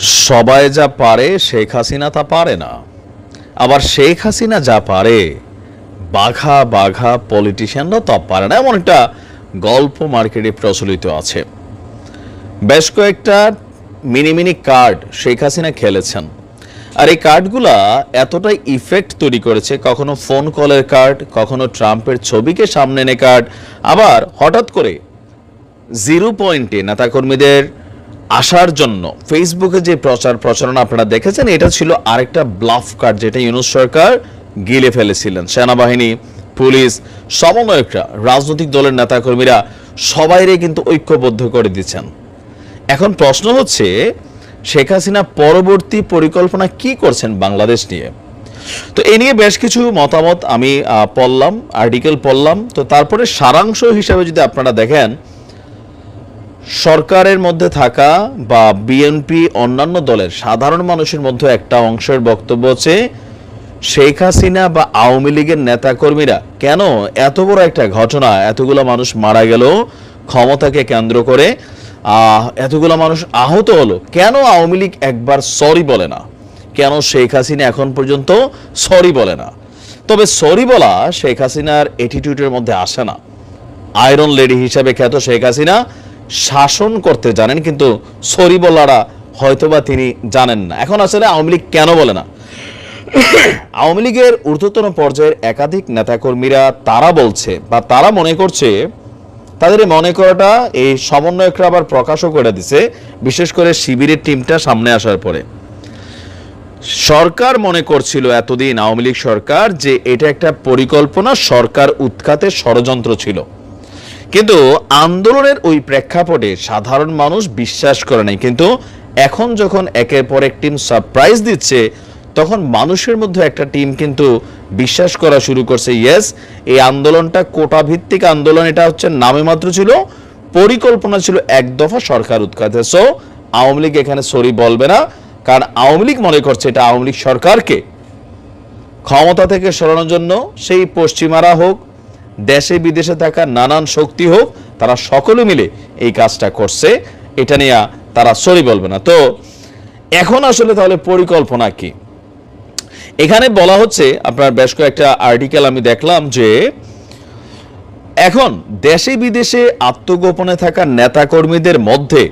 সবাই যা পারে শেখ হাসিনা তা পারে না, আবার শেখ হাসিনা যা পারে বাঘা বাঘা পলিটিশিয়ানরা তা পারে না, এমন একটা গল্প মার্কেটে প্রচলিত আছে। বেশ কয়েকটা mini mini card Sheikh Hasina খেলেছেন, আর এই কার্ডগুলা এতটাই ইফেক্ট তৈরি করেছে, কখনো ফোন কলের কার্ড, কখনো ট্রাম্পের ছবিকে সামনে এনে কার্ড, আবার হঠাৎ করে জিরো পয়েন্টে নেতাকর্মীদের আসার জন্য ফেসবুকে যে প্রচারণা আপনারা দেখেছেন, এটা ছিল আরেকটা ব্লাফ কার্ড, যেটা ইউনূস সরকার গিলে ফেলেছিলেন। সেনাবাহিনী, পুলিশ, সমন্বয়করা, রাজনৈতিক দলের নেতাকর্মীরা সবাইরে কিন্তু ঐক্যবদ্ধ করে দিচ্ছেন। এখন প্রশ্ন হচ্ছে, শেখ হাসিনা পরবর্তী পরিকল্পনা কি করছেন বাংলাদেশ নিয়ে? তো এ নিয়ে বেশ কিছু মতামত আমি পড়লাম, আর্টিকেল পড়লাম। তো তারপরে সারাংশ হিসাবে যদি আপনারা দেখেন, সরকারের মধ্যে থাকা বা বিএনপি অন্যান্য দলের সাধারণ মানুষের মধ্যে একটা অংশের বক্তব্য হচ্ছে, শেখ হাসিনা বা আওয়ামী লীগের নেতাকর্মীরা কেন এত বড় একটা ঘটনা, এতগুলো মানুষ মারা গেল ক্ষমতাকে কেন্দ্র করে, এতগুলো মানুষ আহত হলো, কেন আওয়ামী লীগ একবার সরি বলে না? কেন শেখ হাসিনা এখন পর্যন্ত সরি বলে না? তবে সরি বলা শেখ হাসিনার অ্যাটিটিউডের মধ্যে আসে না। আয়রন লেডি হিসাবে খ্যাত শেখ হাসিনা শাসন করতে জানেন, কিন্তু সরি বলাটা হয়তোবা তিনি জানেন না। এখন আসলে আওয়ামী লীগ কেন বলে না? আওয়ামী লীগের ঊর্ধ্বতন পর্যায়ের একাধিক নেতাকর্মীরা তারা বলছে বা তারা মনে করছে, তাদের মনে করাটা এই সমন্বয়করা আবার প্রকাশও করে দিছে, বিশেষ করে শিবিরের টিমটা সামনে আসার পরে। সরকার মনে করছিল এতদিন, আওয়ামী লীগ সরকার, যে এটা একটা পরিকল্পনা, সরকার উৎখাতের ষড়যন্ত্র ছিল। কিন্তু আন্দোলনের ওই প্রেক্ষাপটে সাধারণ মানুষ বিশ্বাস করে নাই। কিন্তু এখন যখন একের পর এক টিম সারপ্রাইজ দিচ্ছে, তখন মানুষের মধ্যে একটা টিম কিন্তু বিশ্বাস করা শুরু করছে, ইয়েস, এই আন্দোলনটা কোটা ভিত্তিক আন্দোলন, এটা হচ্ছে নামে মাত্র ছিল, পরিকল্পনা ছিল এক দফা সরকার উৎখাতে। সো আওয়ামী লীগ এখানে সরি বলবে না, কারণ আওয়ামী লীগ মনে করছে এটা আওয়ামী লীগ সরকারকে ক্ষমতা থেকে সরানোর জন্য, সেই পশ্চিমারা হোক, দেশে বিদেশে থাকা নানান শক্তি হোক, তারা সকলে মিলে এই কাজটা করছে, এটা নিয়ে তারা সরি বলবে না। তো এখন আসলে তাহলে পরিকল্পনা কি? এখানে বলা হচ্ছে, আপনার বেশ কয়েকটা আর্টিকেল আমি দেখলাম, যে এখন দেশে বিদেশে আত্মগোপনে থাকা নেতাকর্মীদের মধ্যে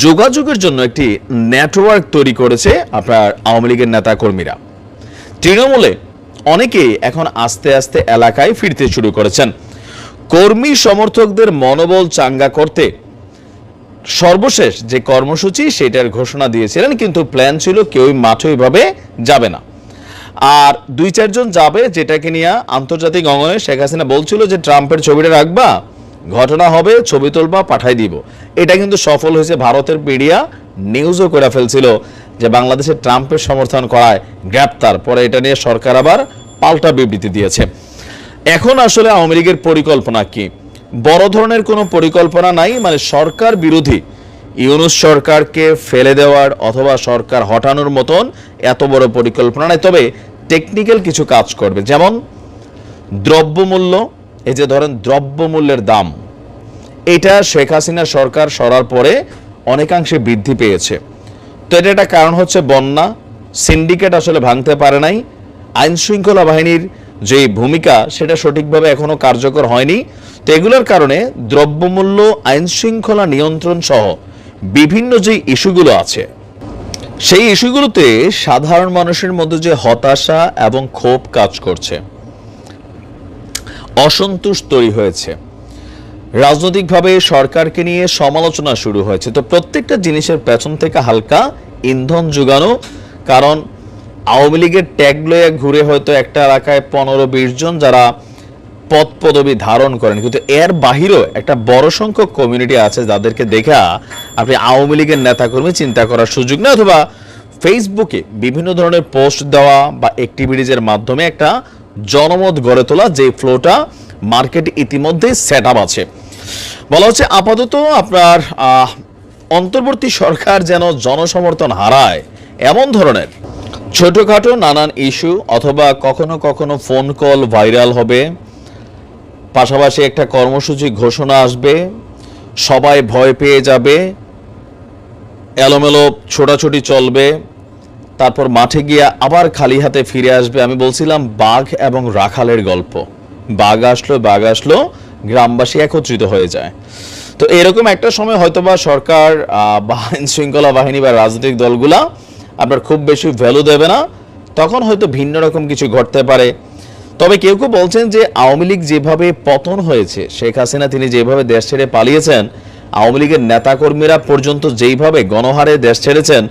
যোগাযোগের জন্য একটি নেটওয়ার্ক তৈরি করেছে আপনার আওয়ামী লীগের নেতাকর্মীরা। তৃণমূলে অনেকেই এখন আস্তে আস্তে এলাকায় ফিরতে শুরু করেছেন। কর্মী সমর্থকদের মনোবল চাঙ্গা করতে সর্বশেষ যে কর্মসূচি, সেটার ঘোষণা দিয়েছিলেন, কিন্তু প্ল্যান ছিল কেউই মাঠে ওইভাবে যাবে না, আর 2-4 জন যাবে, যেটাকে নিয়ে আন্তর্জাতিক অঙ্গনে শেখ হাসিনা বলছিল যে ট্রাম্পের ছবিটা রাখবা, ঘটনা হবে, ছবি তুলবা, পাঠাই দিব। এটা কিন্তু সফল হয়েছে। ভারতের মিডিয়া নিউজও করে ফেলছিল যে বাংলাদেশে ট্রাম্পের সমর্থন করায় গ্রেপ্তার। পরে এটা নিয়ে সরকার আবার পাল্টা বিবৃতি দিয়েছে। এখন আসলে আওয়ামী লীগের পরিকল্পনা কি? বড় ধরনের কোনো পরিকল্পনা নাই, মানে সরকার বিরোধী ইউনূস সরকারকে ফেলে দেওয়ার অথবা সরকার হটানোর মতন এত বড় পরিকল্পনা নাই। তবে টেকনিক্যাল কিছু কাজ করবে, যেমন দ্রব্যমূল্য, এই যে ধরেন দ্রব্যমূল্যের দাম, এটা শেখ হাসিনা সরকার সরার পরে অনেকাংশে বৃদ্ধি পেয়েছে। তো এটা একটা কারণ হচ্ছে বন্যা, সিন্ডিকেট আসলে ভাঙতে পারে নাই, আইন শৃঙ্খলা বাহিনীর যে ভূমিকা সেটা সঠিকভাবে এখনো কার্যকর হয়নি। তো এগুলোর কারণে দ্রব্যমূল্য, আইন শৃঙ্খলা নিয়ন্ত্রণ সহ বিভিন্ন যে ইস্যুগুলো আছে, সেই ইস্যুগুলোতে সাধারণ মানুষের মধ্যে যে হতাশা এবং ক্ষোভ কাজ করছে, অসন্তোষ তৈরি হয়েছে, রাজনৈতিকভাবে সরকারকে নিয়ে সমালোচনা শুরু হয়েছে। তো প্রত্যেকটা জিনিসের পেছন থেকে হালকা ইন্ধন যোগানো, কারণ আওয়ামী লীগের ট্যাগ লয়ে ঘুরে হয়তো একটা এলাকায় 15-20 জন যারা পদ পদবি ধারণ করেন, কিন্তু এর বাহিরেও একটা বড় সংখ্যক কমিউনিটি আছে যাদেরকে দেখা আপনি আওয়ামী লীগের নেতাকর্মী চিন্তা করার সুযোগ নেই, অথবা ফেসবুকে বিভিন্ন ধরনের পোস্ট দেওয়া বা অ্যাক্টিভিটিজের মাধ্যমে একটা জনমত গড়ে তোলা, যে ফ্লোটা মার্কেটে ইতিমধ্যে সেট আপ আছে। বলা হচ্ছে আপাতত আপনার অন্তর্বর্তী সরকার যেন জনসমর্থন হারায়, এমন ধরনের ছোটখাটো নানান ইস্যু, অথবা কখনো কখনো ফোন কল ভাইরাল হবে, পাশাপাশি একটা কর্মসূচি ঘোষণা আসবে, সবাই ভয় পেয়ে যাবে, এলোমেলো ছোটাছুটি চলবে, তারপর মাঠে গিয়ে আবার খালি হাতে ফিরে আসবে। আমি বলছিলাম বাঘ এবং রাখালের গল্প, বাঘ আসলো গ্রামবাসী একত্রিত হয়ে যায়। তো এরকম একটা সময় হয়তোবা সরকার বা আইন শৃঙ্খলা বাহিনী বা রাজনৈতিক দলগুলা আপনার খুব বেশি ভ্যালু দেবে না, তখন হয়তো ভিন্ন রকম কিছু ঘটতে পারে। তবে কেউ কেউ বলছেন যে আওয়ামী লীগ যেভাবে পতন হয়েছে, শেখ হাসিনা তিনি যেভাবে দেশ ছেড়ে পালিয়েছেন, আওয়ামী লীগের নেতাকর্মীরা পর্যন্ত যেইভাবে গণহারে দেশ ছেড়েছেন,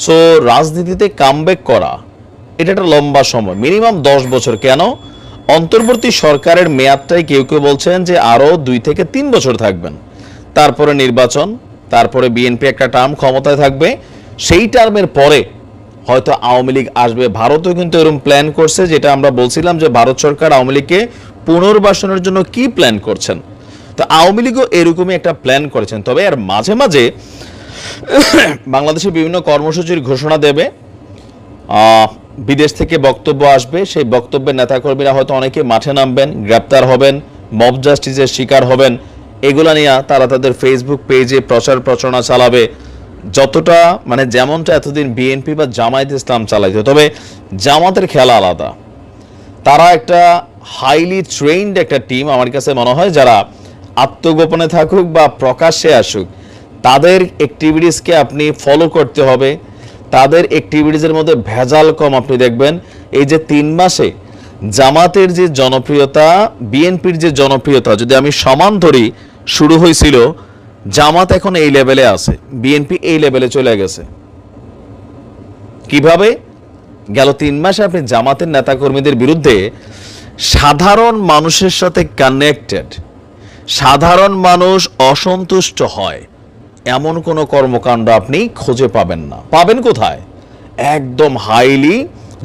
সো রাজনীতিতে কামব্যাক করা এটা একটা লম্বা সময়, মিনিমাম 10 বছর। কেন? অন্তর্বর্তী সরকারের মেয়াদটাই কেউ কেউ বলছেন যে আরও 2 থেকে 3 বছর থাকবেন, তারপরে নির্বাচন, তারপরে বিএনপি একটা টার্ম ক্ষমতায় থাকবে, সেই টার্মের পরে হয়তো আওয়ামী লীগ আসবে। ভারতও কিন্তু এরকম প্ল্যান করছে, যেটা আমরা বলছিলাম যে ভারত সরকার আওয়ামী লীগকে পুনর্বাসনের জন্য কি প্ল্যান করছেন। তো আওয়ামী লীগও এরকমই একটা প্ল্যান করেছেন। তবে আর মাঝে মাঝে বাংলাদেশে বিভিন্ন কর্মসূচির ঘোষণা দেবে, বিদেশ থেকে বক্তব্য আসবে, সেই বক্তব্যের নেতাকর্মীরা হয়তো অনেকে মাঠে নামবেন, গ্রেপ্তার হবেন, মব জাস্টিসের শিকার হবেন। এগুলা নিয়ে তারা তাদের ফেসবুক পেজে প্রচার প্রচারণা চালাবে, যতটা মানে যেমনটা এতদিন বিএনপি বা জামায়াত ইসলাম চালাইতো। তবে জামাতের খেলা আলাদা, তারা একটা হাইলি ট্রেইনড একটা টিম আমার কাছে মনে হয়, যারা আত্মগোপনে থাকুক বা প্রকাশ্যে আসুক, তাদের অ্যাক্টিভিটিসকে আপনি ফলো করতে হবে। তাদের অ্যাক্টিভিটিসের মধ্যে ভেজাল কম। আপনি দেখবেন এই যে 3 মাসে জামাতের যে জনপ্রিয়তা, বিএনপির যে জনপ্রিয়তা যদি আমি সমান ধরি, শুরু হয়েছিল জামাত এখন এই লেভেলে আছে, বিএনপি এই লেভেলে চলে গেছে। কিভাবে? গেল 3 মাসে আপনি জামাতের নেতাকর্মীদের বিরুদ্ধে সাধারণ মানুষের সাথে কানেক্টেড, সাধারণ মানুষ অসন্তুষ্ট হয় এমন কোনো কর্মকাণ্ড আপনি খুঁজে পাবেন না। পাবেন কোথায়? একদম হাইলি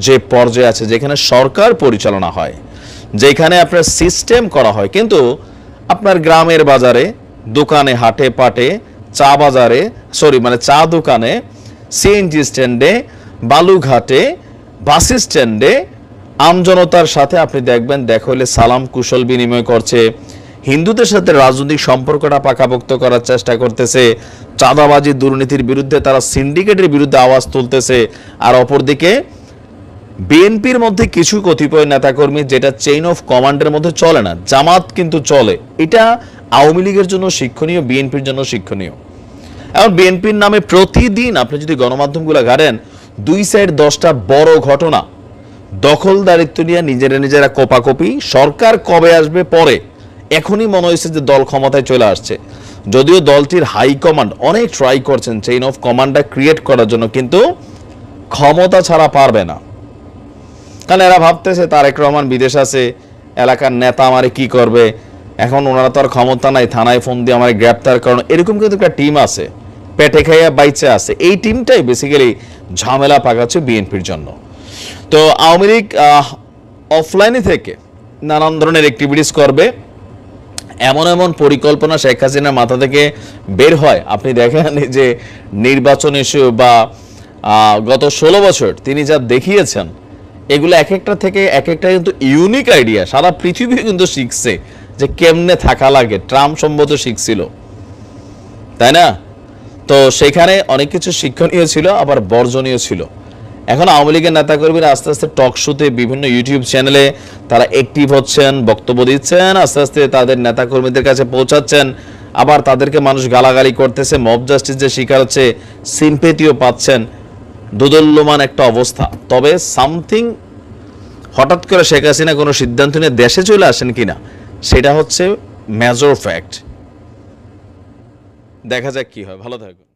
যে পর্যায়ে আছে, যেখানে সরকার পরিচালনা হয়, যেখানে আপনার সিস্টেম করা হয়। কিন্তু আপনার গ্রামের বাজারে, দোকানে, হাটে পাটে, চা বাজারে, চা দোকানে, সিএনজি স্ট্যান্ডে, বালুঘাটে, বাস স্ট্যান্ডে আমজনতার সাথে আপনি দেখবেন দেখা হলে সালাম কুশল বিনিময় করছে, হিন্দুদের সাথে রাজনৈতিক সম্পর্কটা পাকাপোক্ত করার চেষ্টা করতেছে, চাঁদাবাজি দুর্নীতির বিরুদ্ধে তারা সিন্ডিকেটের বিরুদ্ধে আওয়াজ তুলতেছে। আর অপরদিকে বিএনপির মধ্যে কিছু কতিপয় নেতাকর্মী, যেটা চেইন অফ কমান্ডের মধ্যে চলে না, জামাত কিন্তু চলে। এটা আওয়ামী লীগের জন্য শিক্ষণীয়, বিএনপির জন্য শিক্ষণীয়। এখন বিএনপির নামে প্রতিদিন আপনি যদি গণমাধ্যমগুলো ঘাটেন, 2 সাইড 10টা বড় ঘটনা, দখলদারিত্ব নিয়ে নিজেরা কোপাকপি, সরকার কবে আসবে পরে। এখনই মনে হয়েছে যে দল ক্ষমতায় চলে আসছে, যদিও দলটির হাইকমান্ড অনেক ট্রাই করছেন চেইন অফ কমান্ডটা ক্রিয়েট করার জন্য, কিন্তু ক্ষমতা ছাড়া পারবে না। কারণ এরা ভাবতেছে তারেক রহমান বিদেশ আছে, এলাকার নেতা আমারে কি করবে, এখন ওনারা তো আর ক্ষমতা নাই, থানায় ফোন দিয়ে আমার গ্রেপ্তার করানো, এরকম কিন্তু একটা টিম আছে, পেটে খাইয়া বাইচে আছে। এই টিমটাই বেসিক্যালি ঝামেলা পাকাচ্ছে বিএনপির জন্য। তো আওয়ামী লীগ অফলাইনে থেকে নানান ধরনের অ্যাক্টিভিটিস করবে, এমন পরিকল্পনা শেখ হাসিনার মাথা থেকে বের হয়। আপনি দেখেন যে নির্বাচন ইস্যু বা গত 16 বছর তিনি যা দেখিয়েছেন, এগুলো এক একটা থেকে এক একটা কিন্তু ইউনিক আইডিয়া। সারা পৃথিবী কিন্তু শিখছে যে কেমনে থাকা লাগে, ট্রাম্প সম্ভবত শিখছিল, তাই না? তো সেখানে অনেক কিছু শিক্ষণীয় ছিল, আবার বর্জনীয় ছিল। এখন আওয়ামী লীগের নেতাকর্মীরা আস্তে আস্তে টক শোতে, বিভিন্ন ইউটিউব চ্যানেলে তারা অ্যাক্টিভ হচ্ছেন, বক্তব্য দিচ্ছেন, আস্তে আস্তে তাদের নেতাকর্মীদের কাছে পৌঁছাচ্ছেন। আবার তাদেরকে মানুষ গালাগালি করতেছে, মব জাস্টিসের শিকার হচ্ছে, সিম্পেথিও পাচ্ছেন। দোদুল্যমান একটা অবস্থা। তবে সামথিং, হঠাৎ করে শেখ হাসিনা কোনো সিদ্ধান্ত নিয়ে দেশে চলে আসেন কিনা, সেটা হচ্ছে মেজর ফ্যাক্ট। দেখা যাক কি হয়। ভালো থাকবেন।